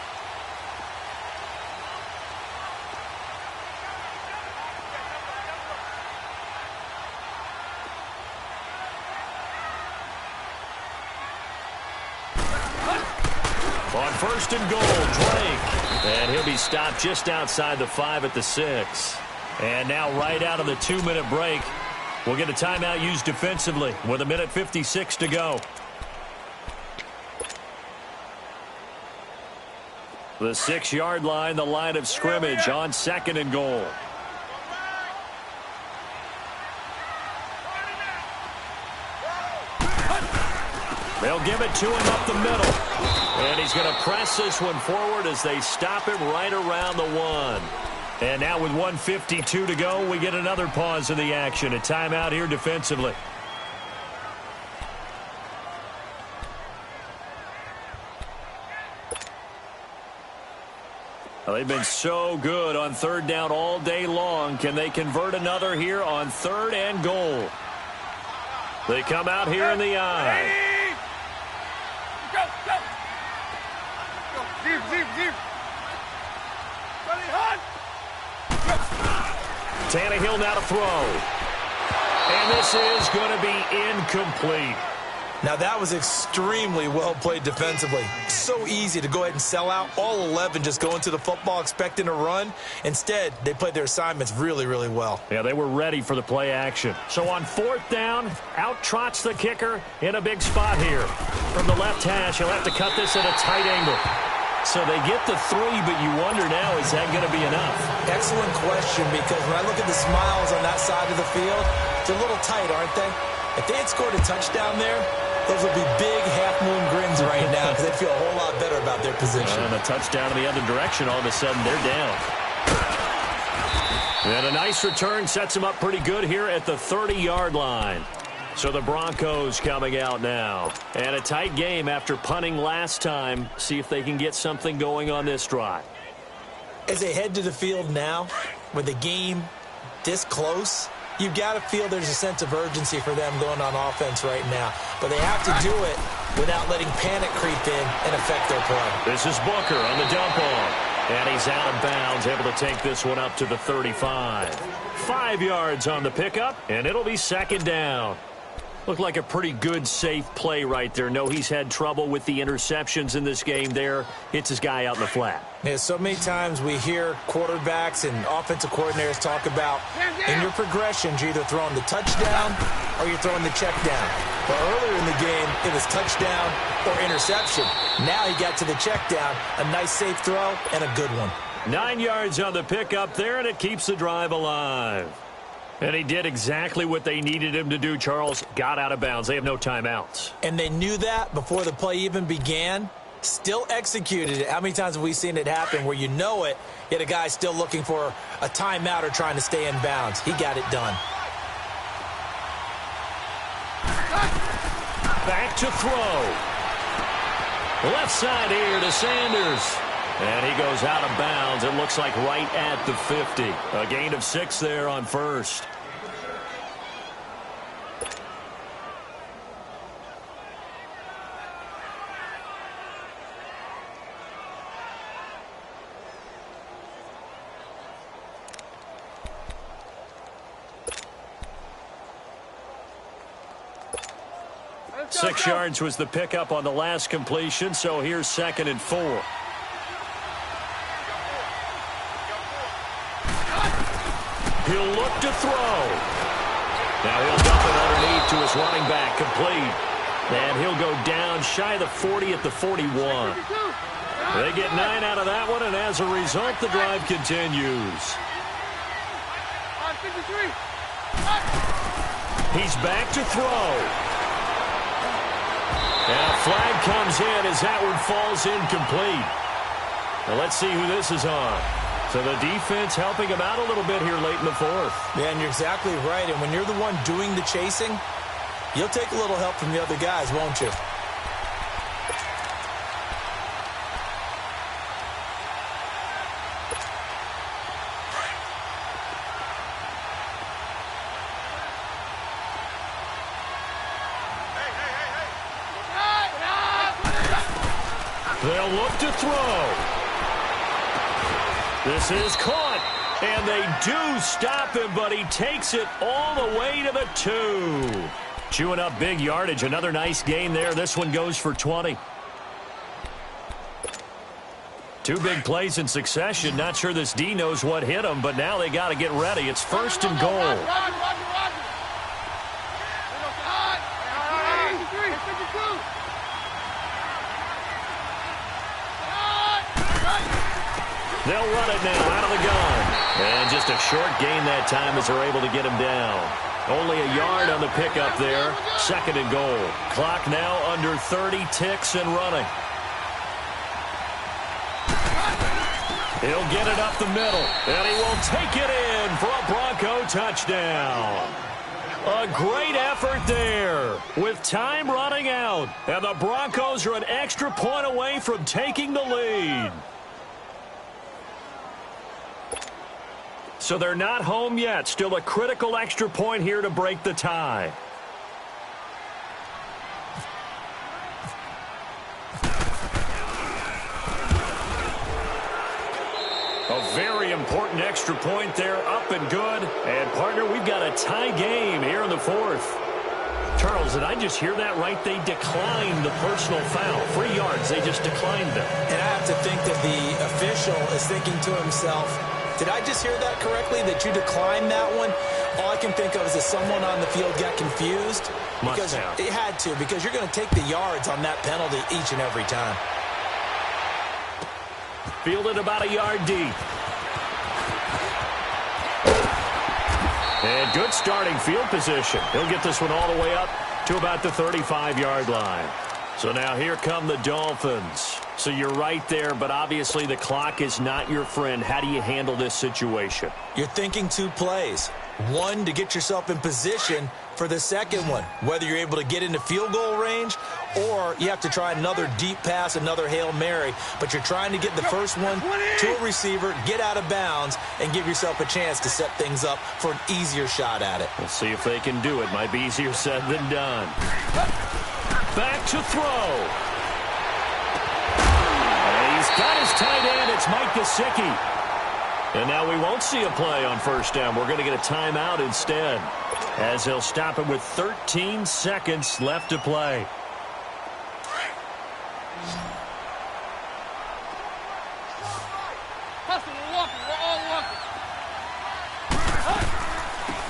On 1st and goal, Drake. And he'll be stopped just outside the 5 at the 6. And now right out of the 2-minute break, we'll get a timeout used defensively with 1:56 to go. The 6-yard line, the line of scrimmage on 2nd and goal. They'll give it to him up the middle. And he's going to press this one forward as they stop him right around the 1. And now with 1:52 to go, we get another pause in the action. A timeout here defensively. Well, they've been so good on 3rd down all day long. Can they convert another here on 3rd and goal? They come out here in the eye. Go, go. Go, deep, deep, deep. Ready, hot. Tannehill now to throw. And this is going to be incomplete. Now that was extremely well played defensively. so easy to go ahead and sell out. All 11 just go into the football expecting a run. Instead, they played their assignments really, really well. Yeah, they were ready for the play action. So on 4th down, out trots the kicker in a big spot here. From the left hash, he'll have to cut this at a tight angle. So they get the 3, but you wonder now, is that going to be enough? Excellent question, because when I look at the smiles on that side of the field, they're a little tight, aren't they? If they had scored a touchdown there, those would be big half-moon grins right now because they'd feel a whole lot better about their position. And a touchdown in the other direction, all of a sudden they're down. And a nice return sets them up pretty good here at the 30-yard line. So the Broncos coming out now. And a tight game after punting last time. See if they can get something going on this drive. As they head to the field now, with the game this close, you've got to feel there's a sense of urgency for them going on offense right now. But they have to do it without letting panic creep in and affect their play. This is Booker on the dump off. And he's out of bounds, able to take this one up to the 35. 5 yards on the pickup, and it'll be 2nd down. Looked like a pretty good, safe play right there. No, he's had trouble with the interceptions in this game there. Hits his guy out in the flat. Yeah, so many times we hear quarterbacks and offensive coordinators talk about in your progressions, you're either throwing the touchdown or you're throwing the check down. But earlier in the game, it was touchdown or interception. Now he got to the check down, a nice safe throw, and a good one. 9 yards on the pickup there, and it keeps the drive alive. And he did exactly what they needed him to do, Charles. Got out of bounds. They have no timeouts. And they knew that before the play even began. Still executed it. How many times have we seen it happen where you know it, yet a guy's still looking for a timeout or trying to stay in bounds? He got it done. Back to throw. Left side here to Sanders. And he goes out of bounds. It looks like right at the 50. A gain of 6 there on 1st. Six yards was the pickup on the last completion, so here's 2nd and 4. He'll look to throw. Now he'll dump it underneath to his running back, complete. And he'll go down shy of the 40 at the 41. They get 9 out of that one, and as a result, the drive continues. He's back to throw. And a flag comes in as that one falls incomplete. Now let's see who this is on. So the defense helping him out a little bit here late in the 4th. Yeah, and you're exactly right. And when you're the one doing the chasing, you'll take a little help from the other guys, won't you? They'll look to throw. This is caught, and they do stop him, but he takes it all the way to the 2. Chewing up big yardage. Another nice gain there. This one goes for 20. 2 big plays in succession. Not sure this D knows what hit him, but now they got to get ready. It's 1st and goal. They'll run it now out of the gun. And just a short gain that time as they're able to get him down. Only a yard on the pickup there. 2nd and goal. Clock now under 30 ticks and running. He'll get it up the middle. And he will take it in for a Bronco touchdown. A great effort there with time running out. And the Broncos are an extra point away from taking the lead. So they're not home yet. Still a critical extra point here to break the tie. A very important extra point there, up and good. And, partner, we've got a tie game here in the 4th. Charles, did I just hear that right? They declined the personal foul. 3 yards, they just declined them. And I have to think that the official is thinking to himself, did I just hear that correctly, that you declined that one? All I can think of is that someone on the field got confused. Because it had to, because you're going to take the yards on that penalty each and every time. Fielded about a yard deep. And good starting field position. He'll get this one all the way up to about the 35-yard line. So now here come the Dolphins. So you're right there, but obviously the clock is not your friend. How do you handle this situation? You're thinking 2 plays. One, to get yourself in position for the second one, whether you're able to get into field goal range or you have to try another deep pass, another Hail Mary, but you're trying to get the first one to a receiver, get out of bounds, and give yourself a chance to set things up for an easier shot at it. We'll see if they can do it. Might be easier said than done. Back to throw. And he's got his tight end. It's Mike Gesicki. And now we won't see a play on first down. We're going to get a timeout instead, as they'll stop it with 13 seconds left to play.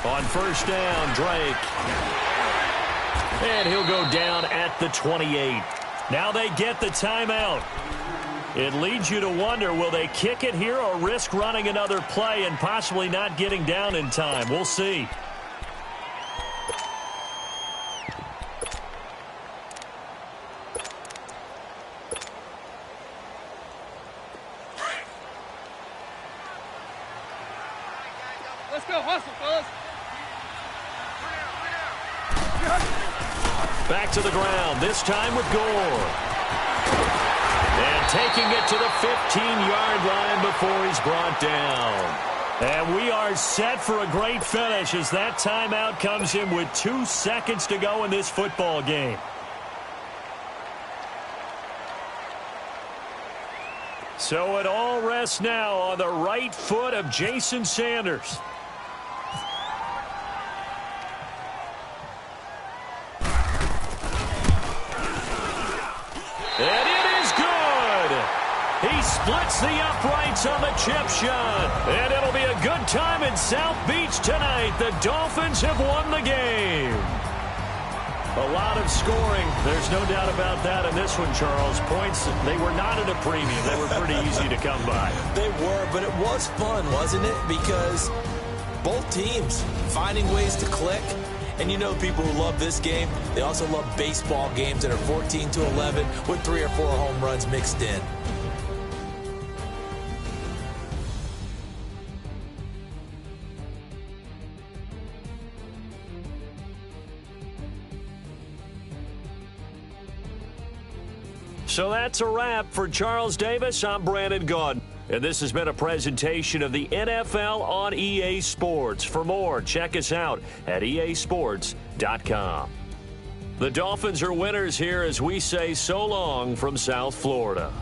On first down, Drake. And he'll go down at the 28. Now they get the timeout. It leads you to wonder, will they kick it here or risk running another play and possibly not getting down in time? We'll see. Let's go, hustle, fellas. Back to the ground, this time with Gore. And taking it to the 15-yard line before he's brought down. And we are set for a great finish as that timeout comes in with 2 seconds to go in this football game. So it all rests now on the right foot of Jason Sanders. And it is good. He splits the uprights on the chip shot. And it'll be a good time in South Beach tonight. The Dolphins have won the game. A lot of scoring. There's no doubt about that in this one, Charles. Points, they were not at a premium. They were pretty easy to come by. They were, but it was fun, wasn't it? Because both teams finding ways to click. And you know people who love this game, they also love baseball games that are 14-11 with 3 or 4 home runs mixed in. So that's a wrap for Charles Davis. I'm Brandon Gaudin. And this has been a presentation of the NFL on EA Sports. For more, check us out at easports.com. The Dolphins are winners here as we say so long from South Florida.